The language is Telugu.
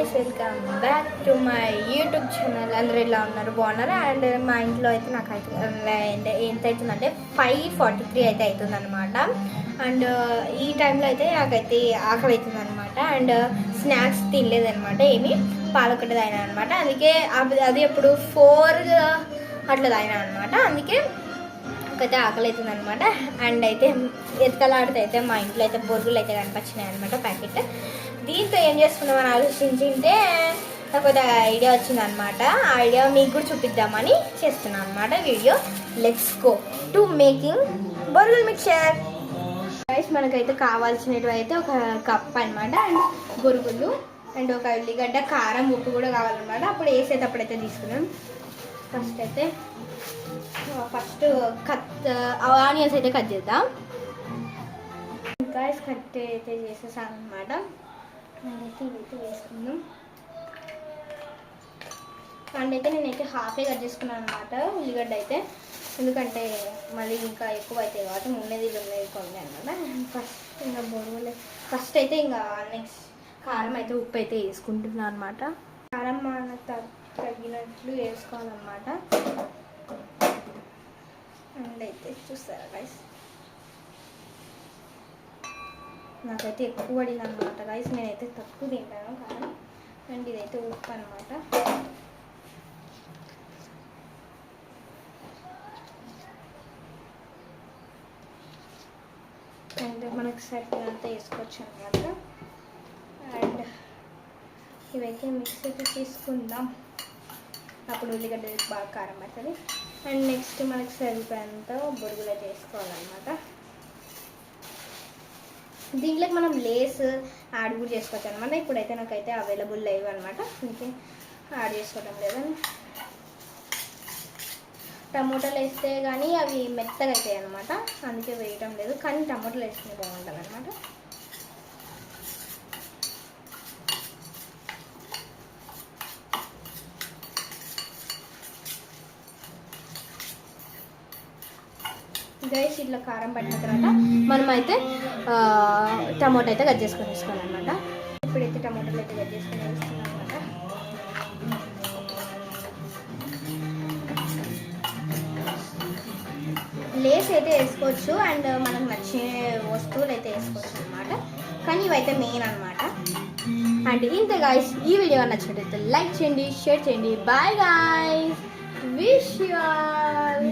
Guys, welcome back to my YouTube channel. అందరూ ఇలా ఉన్నారు, బాగున్నారు. అండ్ మా ఇంట్లో అయితే నాకు అయితే ఎంత అవుతుందంటే 5:43 అయితే అవుతుంది అనమాట. అండ్ ఈ టైంలో అయితే నాకైతే ఆకలి అవుతుంది అనమాట. అండ్ స్నాక్స్ తినలేదనమాట, ఏమి పాలొక్కటి తాగినా అనమాట. అందుకే అది ఎప్పుడు 4 అట్లా తాగినా అనమాట. అందుకే అయితే ఆకలి అవుతుంది అనమాట. అండ్ అయితే ఎత్కలాడితే అయితే మా ఇంట్లో అయితే బొరుగులు అయితే కనిపించినాయి అనమాట, ప్యాకెట్. దీంతో ఏం చేసుకుందామని ఆలోచించింటే నాకు ఒక ఐడియా వచ్చిందనమాట. ఆ ఐడియా మీకు కూడా చూపిద్దామని చేస్తున్నాను అనమాట video. Let's go to making బొరుగులు మిక్చర్. గైస్, మనకైతే కావాల్సినవి అయితే ఒక కప్ అనమాట. అండ్ బొరుగులు అండ్ ఒక ఉల్లిగడ్డ, కారం, ఉప్పు కూడా కావాలన్నమాట. అప్పుడు వేసేటప్పుడు అయితే తీసుకున్నాం. ఫస్ట్ ఆనియన్స్ అయితే కట్ చేద్దాం. గైస్, కట్ అయితే చేసేసాను అనమాట. అయితే ఇవైతే వేసుకుందాం. అండ్ అయితే నేనైతే హాఫే కట్ చేసుకున్నాను అనమాట ఉల్లిగడ్డ అయితే, ఎందుకంటే మళ్ళీ ఇంకా ఎక్కువ అవుతాయి కాబట్టి ఉన్నది కొన్ని అనమాట. ఫస్ట్ అయితే ఇంకా నెక్స్ట్ కారం అయితే ఉప్పు అయితే వేసుకుంటున్నాను అనమాట. కారం మనకు తగినట్లు వేసుకోవాలన్నమాట. అండ్ అయితే చూస్తారా గైస్, నాకైతే ఎక్కువ పడింది అనమాట గైస్. నేనైతే తక్కువ తింటాను కారం. అండ్ ఇదైతే ఉప్పు అనమాట. అండ్ మనకు సరిపోయినంత వేసుకోవచ్చు అనమాట. అండ్ ఇవైతే మిక్స్ అయితే తీసుకుందాం, అప్పుడు ఉల్లిగడ్డ బాగా కారం అవుతుంది. అండ్ నెక్స్ట్ మనకు సరిపోయేంత బొరుగులు అయితే వేసుకోవాలన్నమాట. దీంట్లోకి మనం లేస్ యాడ్ కూడా చేసుకోవచ్చు అనమాట. ఇప్పుడైతే నాకైతే అవైలబుల్ లేవు అనమాట, అందుకే యాడ్ చేసుకోవడం లేదు. టమోటాలు వేస్తే కానీ అవి మెత్తగా అవుతాయి అనమాట, అందుకే వేయటం లేదు. కానీ టమోటాలు వేస్తే బాగుంటుంది అనమాట. గైస్, ఇట్లా కారం పట్టిన తర్వాత మనం అయితే టమోటా అయితే కట్ చేసుకొని వేసుకోవాలన్నమాట. ఇప్పుడైతే టమోటాలు అయితే కట్ చేసుకొని వేస్తున్నాం అనమాట. లేస్ అయితే వేసుకోవచ్చు అండ్ మనకు నచ్చే వస్తువులు అయితే వేసుకోవచ్చు అనమాట. కానీ ఇవైతే మెయిన్ అనమాట. అండ్ ఇంత గైస్, ఈ వీడియో నచ్చినట్లయితే లైక్ చేయండి, షేర్ చేయండి. Bye guys, wish you all.